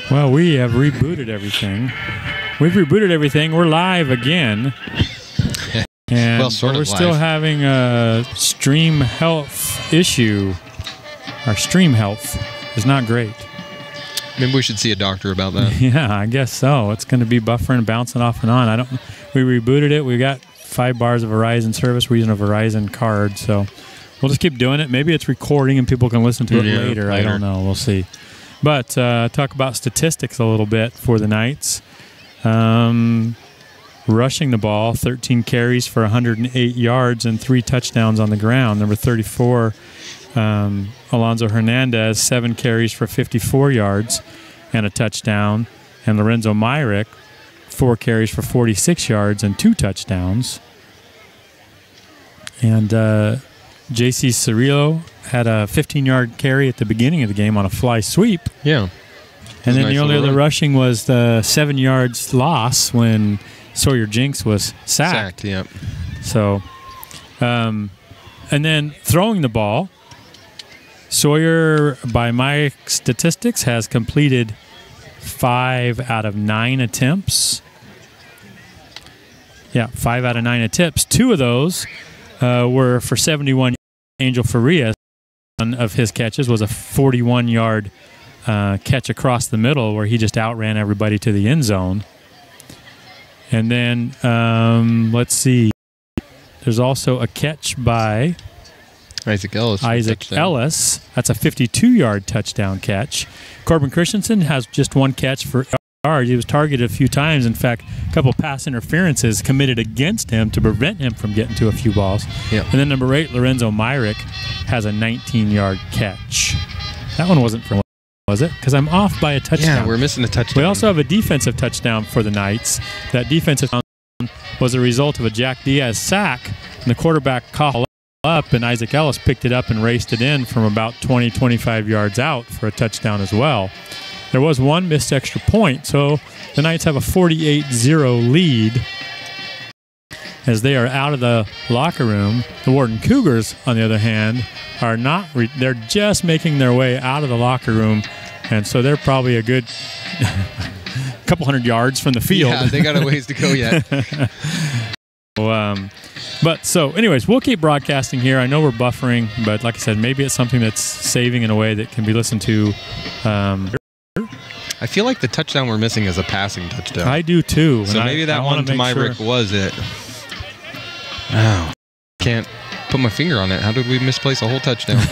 Well, we have rebooted everything. We've rebooted everything. We're live again. And well, sort of we're still having a stream health issue. Our stream health is not great. Maybe we should see a doctor about that. Yeah, I guess so. It's going to be buffering, bouncing off and on. We rebooted it. We got 5 bars of Verizon service. We're using a Verizon card, so we'll just keep doing it. Maybe it's recording and people can listen to it later. I don't know. We'll see. But talk about statistics a little bit for the Knights. Rushing the ball, 13 carries for 108 yards and 3 touchdowns on the ground. Number 34, Alonzo Hernandez, 7 carries for 54 yards and a touchdown. And Lorenzo Myrick, 4 carries for 46 yards and 2 touchdowns. And J.C. Cirillo had a 15-yard carry at the beginning of the game on a fly sweep. Yeah. And then the only other rushing was the 7 yards loss when Sawyer Jinks was sacked. Yep. So, and then throwing the ball, Sawyer, by my statistics, has completed 5 out of 9 attempts. Yeah, 5 out of 9 attempts. 2 of those were for 71. Angel Farias, one of his catches was a 41-yard catch across the middle where he just outran everybody to the end zone. And then, let's see, there's also a catch by Isaac Ellis. That's a 52-yard touchdown catch. Corbin Christensen has just 1 catch for yards. He was targeted a few times. In fact, a couple pass interferences committed against him to prevent him from getting to a few balls. Yep. And then number 8, Lorenzo Myrick, has a 19-yard catch. That one wasn't for, was it? Because I'm off by a touchdown. Yeah, we're missing a touchdown. We also have a defensive touchdown for the Knights. That defensive touchdown was a result of a Jack Diaz sack, and the quarterback caught up, and Isaac Ellis picked it up and raced it in from about 20, 25 yards out for a touchdown as well. There was 1 missed extra point, so the Knights have a 48-0 lead as they are out of the locker room. The Warden Cougars, on the other hand, are not. They're just making their way out of the locker room, and so they're probably a good couple hundred yards from the field. Yeah, they got a ways to go yet. So anyways, we'll keep broadcasting here. I know we're buffering, but like I said, maybe it's something that's saving in a way that can be listened to. I feel like the touchdown we're missing is a passing touchdown. I do too. So maybe that one to Myrick was it. Oh, can't put my finger on it. How did we misplace a whole touchdown?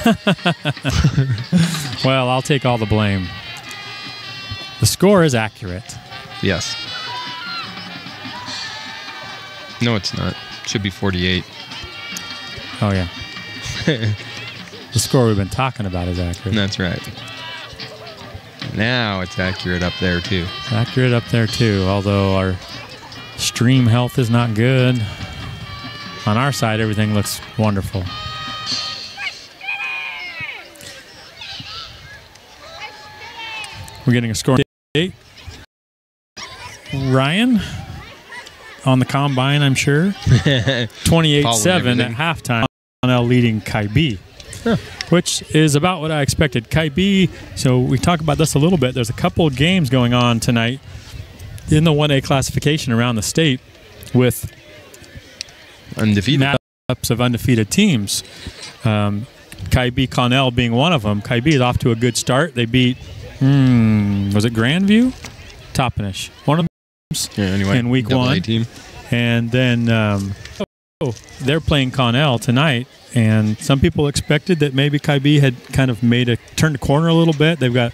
Well, I'll take all the blame. The score is accurate. Yes. No, it's not. It should be 48. Oh, yeah. The score we've been talking about is accurate. That's right. Now it's accurate up there, too. It's accurate up there, too, although our stream health is not good. On our side, everything looks wonderful. We're getting a score. Ryan on the combine, I'm sure. 28-7 at halftime. Connell leading Kai-B, which is about what I expected. Kai-B, so we talk about this a little bit. There's a couple of games going on tonight in the 1A classification around the state with undefeated matchups of undefeated teams. Kai-B Connell being one of them. Kai-B is off to a good start. They beat, was it Grandview? Toppenish. One of them in week 1. Team. And then they're playing Connell tonight. And some people expected that maybe Kai-B had kind of turned the corner a little bit. They've got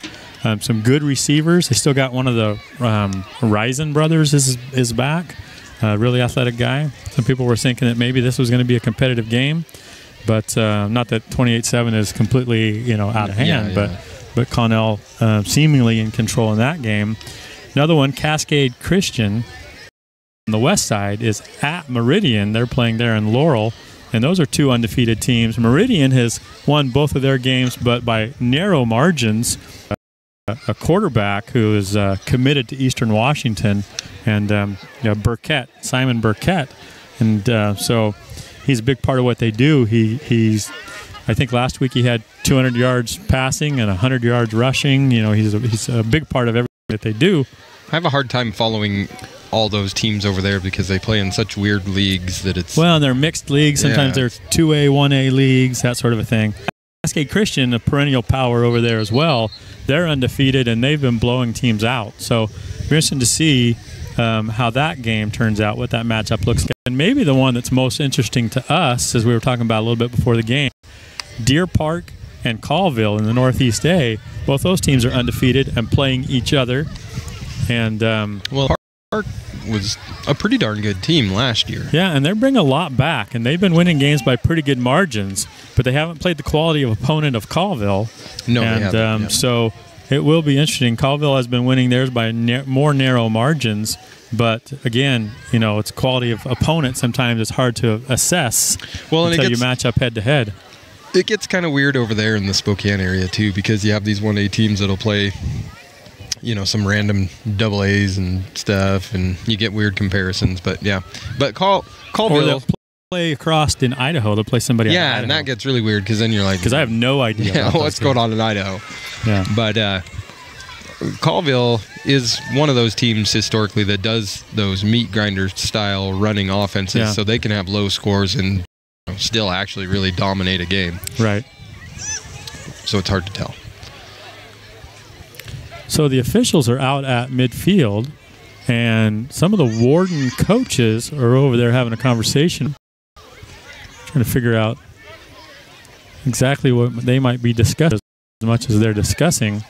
some good receivers. They still got one of the Risen brothers is back. Really athletic guy. Some people were thinking that maybe this was going to be a competitive game, but not that 28-7 is completely out of hand. But Connell seemingly in control in that game. Another one, Cascade Christian on the west side is at Meridian. They're playing there in Laurel, and those are 2 undefeated teams. Meridian has won both of their games, but by narrow margins. A quarterback who is committed to Eastern Washington, and Simon Burkett, and so he's a big part of what they do. He's I think last week he had 200 yards passing and 100 yards rushing. He's a big part of everything that they do. I have a hard time following all those teams over there because they play in such weird leagues that it's... Well, and they're mixed leagues. Sometimes they're 2A, 1A leagues, that sort of a thing. Cascade Christian, a perennial power over there as well, they're undefeated, and they've been blowing teams out. So we're interested to see how that game turns out, what that matchup looks like. And maybe the one that's most interesting to us, as we were talking about a little bit before the game, Deer Park and Colville in the Northeast A, both those teams are undefeated and playing each other. And well, Park was a pretty darn good team last year. Yeah, and they bring a lot back, and they've been winning games by pretty good margins, but they haven't played the quality of opponent of Colville. No, and, they haven't. So it will be interesting. Colville has been winning theirs by more narrow margins, but again, you know, it's quality of opponent. Sometimes it's hard to assess until you match up head to head. It gets kind of weird over there in the Spokane area too, because you have these 1A teams that'll play, you know, some random double A's and stuff, and you get weird comparisons. But yeah, but Colville, or they'll play across in Idaho. They'll play somebody. Yeah, out of Idaho. and that gets really weird because then you're like, because I have no idea. Yeah, what's going on in Idaho? Yeah, but Colville is one of those teams historically that does those meat grinder style running offenses, so they can have low scores and still actually really dominate a game. Right. So it's hard to tell. So the officials are out at midfield, and some of the Warden coaches are over there having a conversation, trying to figure out exactly what they might be discussing. As much as they're discussing,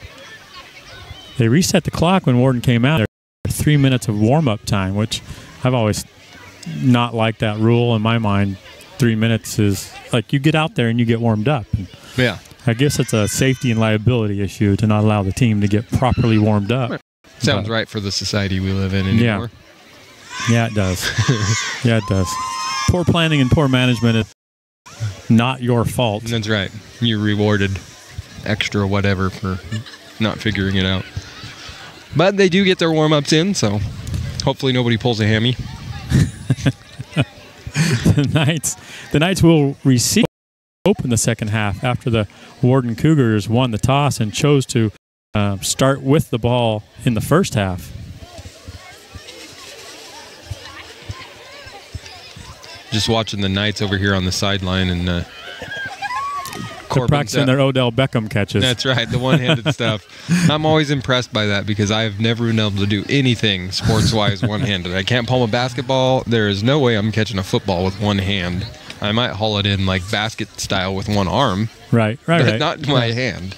they reset the clock when Warden came out. There were 3 minutes of warm-up time, which I've always not liked that rule in my mind. 3 minutes is like you get out there and you get warmed up. And yeah. I guess it's a safety and liability issue to not allow the team to get properly warmed up. Sounds right for the society we live in anymore. Yeah, it does. Yeah, it does. Poor planning and poor management is not your fault. That's right. You're rewarded extra whatever for not figuring it out. But they do get their warm-ups in, so hopefully nobody pulls a hammy. The Knights will receive open the second half after the Warden Cougars won the toss and chose to start with the ball in the first half. Just watching the Knights over here on the sideline, and they're practicing their Odell Beckham catches. That's right, the one-handed stuff. I'm always impressed by that because I've never been able to do anything sports-wise one-handed. I can't palm a basketball. There is no way I'm catching a football with one hand. I might haul it in like basket style with one arm. Right. But not my hand.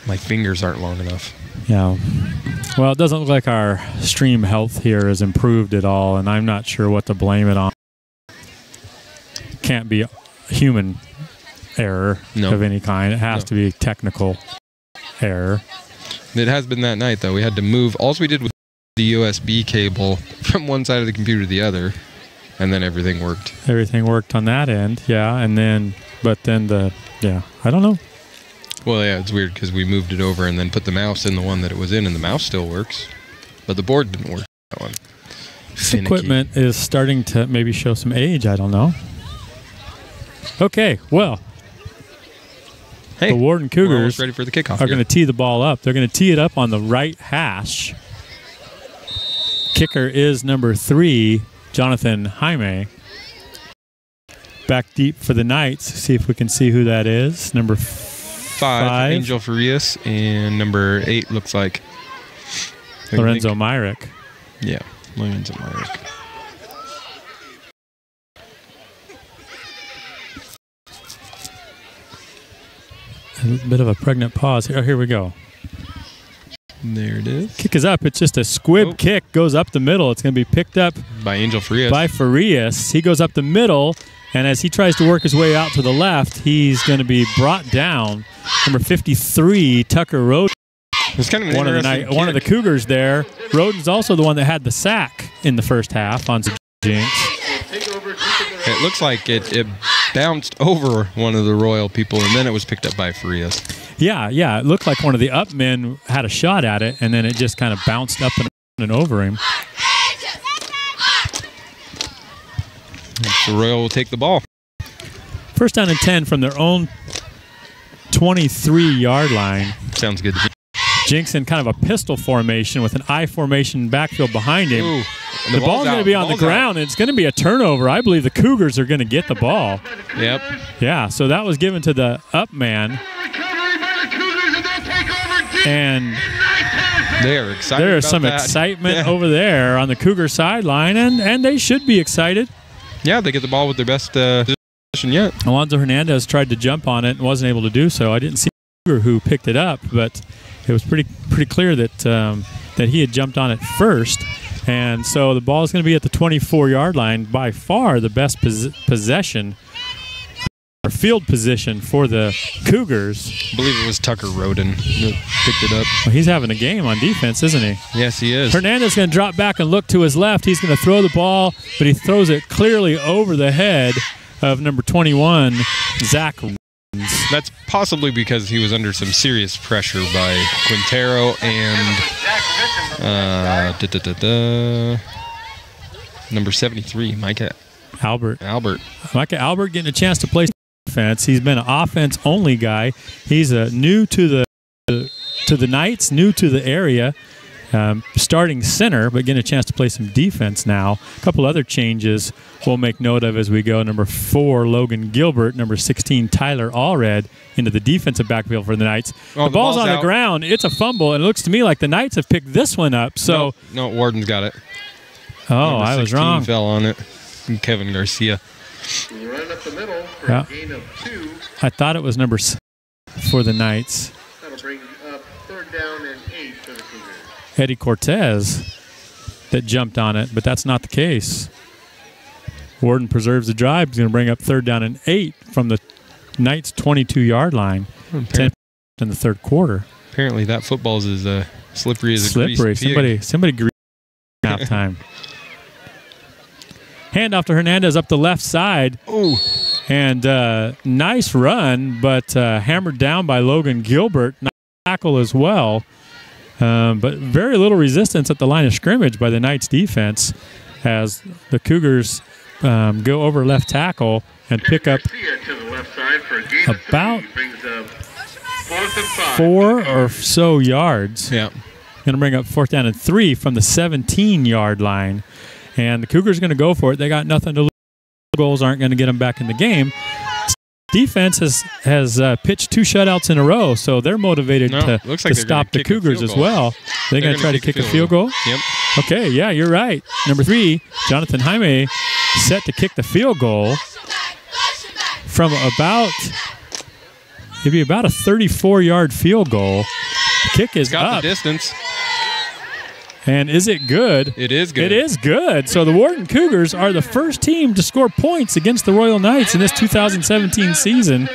My fingers aren't long enough. Yeah. Well, it doesn't look like our stream health here has improved at all, and I'm not sure what to blame it on. Can't be human error of any kind. It has to be technical error. It has been that night, though. We had to move. All we did was the USB cable from one side of the computer to the other, and then everything worked. Everything worked on that end, yeah. And then, I don't know. Well, yeah, it's weird because we moved it over and then put the mouse in the one that it was in, and the mouse still works, but the board didn't work. That one. This equipment is starting to maybe show some age. I don't know. Okay, well, the Warden Cougars ready for the kickoff are going to tee the ball up. They're going to tee it up on the right hash. Kicker is number 3, Jonathan Jaime. Back deep for the Knights. See if we can see who that is. Number 5, Angel Farias, and number 8 looks like Lorenzo Myrick. Yeah, Lorenzo Myrick. A bit of a pregnant pause here. Oh, here we go. There it is. Kick is up. It's just a squib kick. Goes up the middle. It's going to be picked up by Angel Farias. By Farias. He goes up the middle, and as he tries to work his way out to the left, he's going to be brought down. Number 53, Tucker Roden. It's kind of one of the Cougars there. Roden's also the one that had the sack in the first half on Jinx. It looks like it bounced over one of the Royal people, and then it was picked up by Farias. Yeah. It looked like one of the up men had a shot at it, and then it just kind of bounced up and over him. The Royal will take the ball. First down and 10 from their own 23-yard line. Sounds good to me. Jinx in kind of a pistol formation with an I formation backfield behind him. Ooh, the ball's going to be on the ground, and it's going to be a turnover. I believe the Cougars are going to get the ball. Yep. Yeah, so that was given to the up man. And they are excited. There is some excitement over there on the Cougar sideline, and they should be excited. Yeah, they get the ball with their best position yet. Alonzo Hernandez tried to jump on it and wasn't able to do so. I didn't see who picked it up, but it was pretty clear that that he had jumped on it first. And so the ball is going to be at the 24-yard line, by far the best possession or field position for the Cougars. I believe it was Tucker Roden who picked it up. Well, he's having a game on defense, isn't he? Yes, he is. Hernandez is going to drop back and look to his left. He's going to throw the ball, but he throws it clearly over the head of number 21, Zach. That's possibly because he was under some serious pressure by Quintero and number 73, Micah Albert. Micah Albert getting a chance to play defense. He's been an offense-only guy. He's new to the Knights, new to the area. Starting center, but getting a chance to play some defense now. A couple other changes we'll make note of as we go. Number 4, Logan Gilbert. Number 16, Tyler Allred into the defensive backfield for the Knights. Oh, the ball's on the ground. It's a fumble, and it looks to me like the Knights have picked this one up. So No, Warden's got it. Oh, I was wrong. Fell on it. And Kevin Garcia. Run up the middle for a gain of 2. I thought it was number 6 for the Knights. That'll bring up 3rd down and 8 for the Cougars. Eddie Cortez that jumped on it, but that's not the case. Warden preserves the drive. He's going to bring up 3rd down and 8 from the Knights' 22-yard line. 10 in the 3rd quarter. Apparently that football is as slippery as a greased pig. Somebody greased halftime. Handoff to Hernandez up the left side. Ooh. And nice run, but hammered down by Logan Gilbert. Nice tackle as well. But very little resistance at the line of scrimmage by the Knights defense as the Cougars go over left tackle and pick up about 4 or so yards. Yeah. Going to bring up 4th down and 3 from the 17-yard line. And the Cougars are going to go for it. They got nothing to lose. Goals aren't going to get them back in the game. Defense has pitched 2 shutouts in a row, so they're motivated to stop the Cougars as well. They're going to try to kick a field goal? Yep. Okay, yeah, you're right. Number 3, Jonathan Jaime, set to kick the field goal from maybe about a 34-yard field goal. The kick is got up. The distance. And is it good? It is good. It is good. So the Warden Cougars are the first team to score points against the Royal Knights in this 2017 season.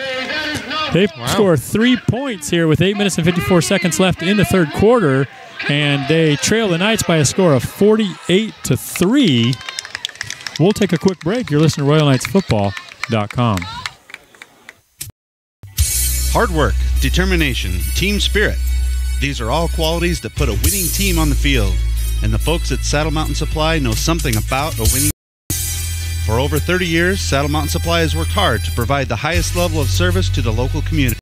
They score 3 points here with 8 minutes and 54 seconds left in the 3rd quarter, and they trail the Knights by a score of 48-3. We'll take a quick break. You're listening to RoyalKnightsFootball.com. Hard work, determination, team spirit. These are all qualities that put a winning team on the field, and the folks at Saddle Mountain Supply know something about a winning team. For over 30 years, Saddle Mountain Supply has worked hard to provide the highest level of service to the local community.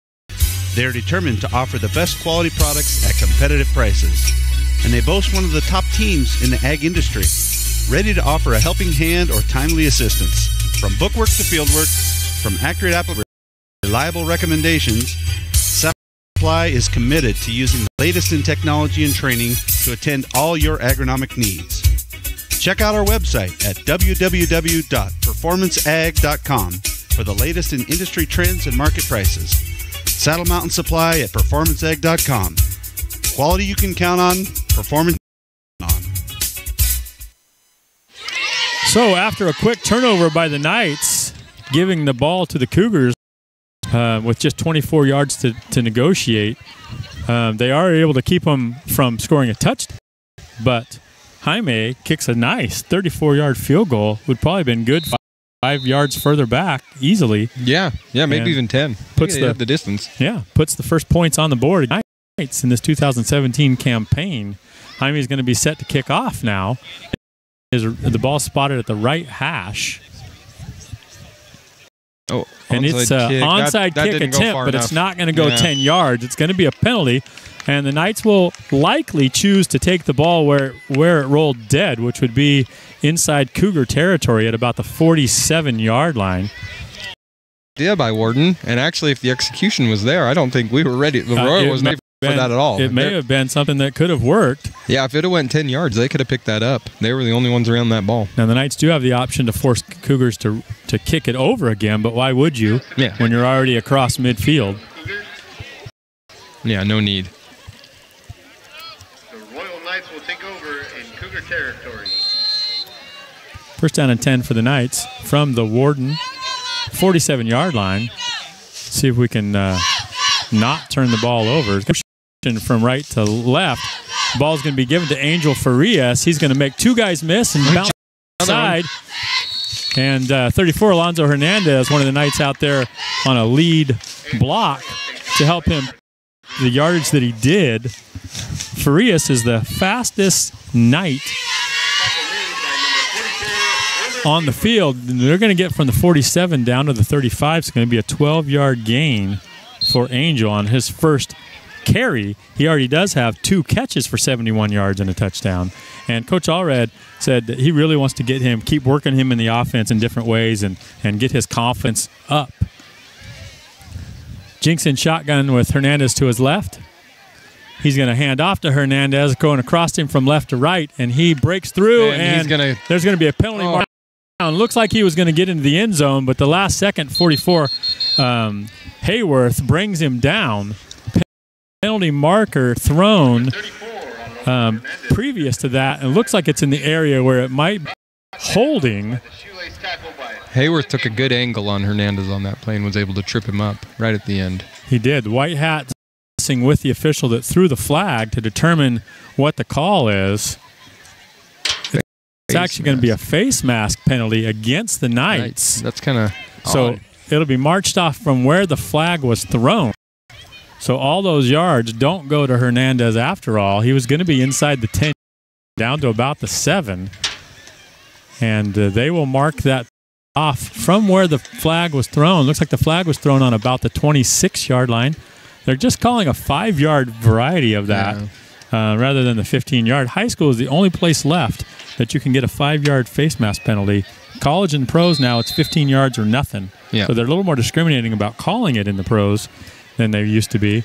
They are determined to offer the best quality products at competitive prices, and they boast one of the top teams in the ag industry, ready to offer a helping hand or timely assistance. From bookwork to fieldwork, from accurate application to reliable recommendations, Supply is committed to using the latest in technology and training to attend all your agronomic needs. Check out our website at www.performanceag.com for the latest in industry trends and market prices. Saddle Mountain Supply at performanceag.com. Quality you can count on, performance on. So after a quick turnover by the Knights, giving the ball to the Cougars, with just 24 yards to negotiate, they are able to keep them from scoring a touchdown. But Jaime kicks a nice 34-yard field goal. Would probably have been good 5 yards further back easily. Yeah, maybe even 10. Puts the distance. Yeah, puts the first points on the board in this 2017 campaign. Jaime is going to be set to kick off now. The ball spotted at the right hash. Oh, and it's an onside kick attempt, but it's not going to go 10 yards. It's going to be a penalty. And the Knights will likely choose to take the ball where it rolled dead, which would be inside Cougar territory at about the 47-yard line. Idea by Warden, and actually if the execution was there, I don't think we were ready. The Royal was not for that at all. It may have been something that could have worked. Yeah, if it had went 10 yards, they could have picked that up. They were the only ones around that ball. Now the Knights do have the option to force Cougars to kick it over again, but why would you when you're already across midfield? Yeah, no need. The Royal Knights will take over in Cougar territory. First down and 10 for the Knights from the Warden 47-yard line. See if we can not turn the ball over. From right to left. The ball's going to be given to Angel Farias. He's going to make two guys miss and bounce inside. And 34, Alonzo Hernandez, one of the Knights out there on a lead block to help him the yardage that he did. Farias is the fastest Knight on the field. They're going to get from the 47 down to the 35. It's going to be a 12-yard gain for Angel on his first carry. He already does have 2 catches for 71 yards and a touchdown. And Coach Allred said that he really wants to keep working him in the offense in different ways and get his confidence up. Jinx in shotgun with Hernandez to his left. He's going to hand off to Hernandez, going across him from left to right, and he breaks through, and there's going to be a penalty mark. Looks like he was going to get into the end zone, but the last second, 44, Hayworth brings him down. Penalty marker thrown previous to that, and it looks like it's in the area where it might be holding. Hayworth took a good angle on Hernandez on that play and was able to trip him up right at the end. He did. White hat with the official that threw the flag to determine what the call is. It's actually going to be a face mask penalty against the Knights. That's kind of so it'll be marched off from where the flag was thrown. So all those yards don't go to Hernandez after all. He was going to be inside the 10, down to about the 7. And they will mark that off from where the flag was thrown. Looks like the flag was thrown on about the 26-yard line. They're just calling a 5-yard variety of that rather than the 15-yard. High school is the only place left that you can get a 5-yard face mask penalty. College and pros now, it's 15 yards or nothing. Yeah. So they're a little more discriminating about calling it in the pros than they used to be.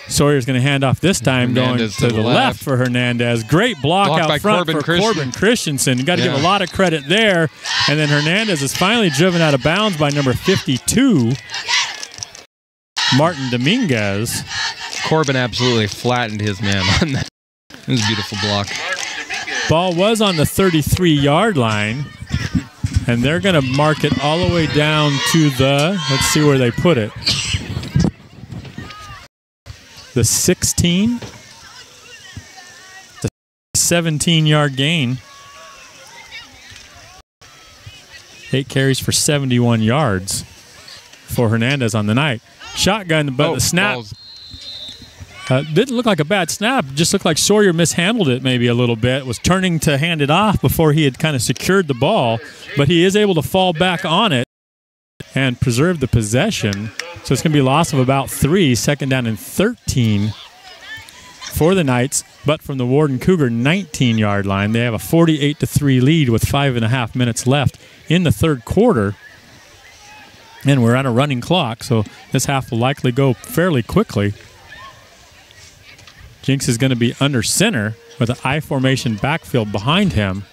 Sawyer's going to hand off this time, Hernandez going to the left for Hernandez. Great block out front for Corbin Christensen. You got to give a lot of credit there. And then Hernandez is finally driven out of bounds by number 52, Martin Dominguez. Corbin absolutely flattened his man on that. It was a beautiful block. Ball was on the 33-yard line, and they're going to mark it all the way down to the, let's see where they put it, the 16, the 17-yard gain. 8 carries for 71 yards for Hernandez on the night. Shotgun, but the snap didn't look like a bad snap. Just looked like Sawyer mishandled it maybe a little bit. Was turning to hand it off before he had kind of secured the ball, but he is able to fall back on it and preserve the possession. So it's going to be a loss of about 3, second down and 13 for the Knights, but from the Warden Cougar 19-yard line. They have a 48-3 lead with 5.5 minutes left in the third quarter. And we're on a running clock, so this half will likely go fairly quickly. Jinx is going to be under center with an I formation backfield behind him.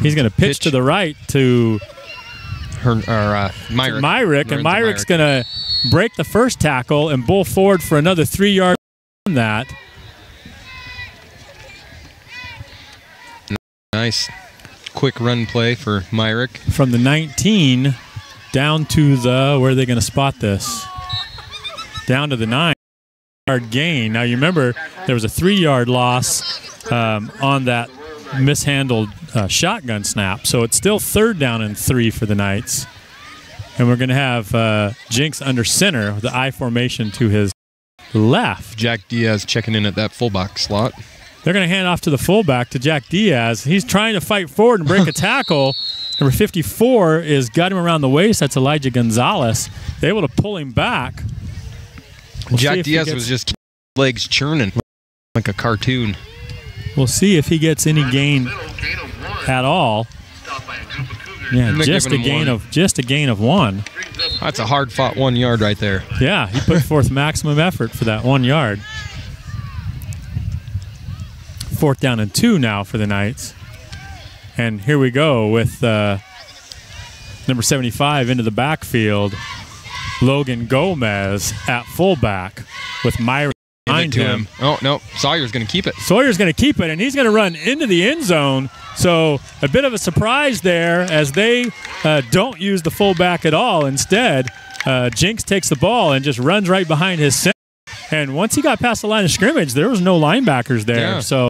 He's going to pitch to the right to Myrick, and Myrick's going to break the first tackle and bull forward for another 3 yards on that. Nice quick run play for Myrick. From the 19 down to the, where are they going to spot this? Down to the 9-yard gain. Now you remember there was a 3-yard loss on that mishandled shotgun snap. So it's still 3rd down and 3 for the Knights. And we're going to have Jinx under center with the I formation to his left. Jack Diaz checking in at that fullback slot. They're going to hand off to the fullback, to Jack Diaz. He's trying to fight forward and break a tackle. Number 54 is got him around the waist. That's Elijah Gonzalez. They're able to pull him back. Jack Diaz was just legs churning like a cartoon. We'll see if he gets any gain at all. Yeah, just a gain of 1. That's a hard-fought 1 yard right there. Yeah, he put forth maximum effort for that 1 yard. 4th down and 2 now for the Knights. And here we go with number 75 into the backfield. Logan Gomez at fullback with Myron behind him. Oh, no. Sawyer's going to keep it. Sawyer's going to keep it, and he's going to run into the end zone. So a bit of a surprise there as they don't use the fullback at all. Instead, Jinx takes the ball and just runs right behind his center. And once he got past the line of scrimmage, there was no linebackers there. Yeah. So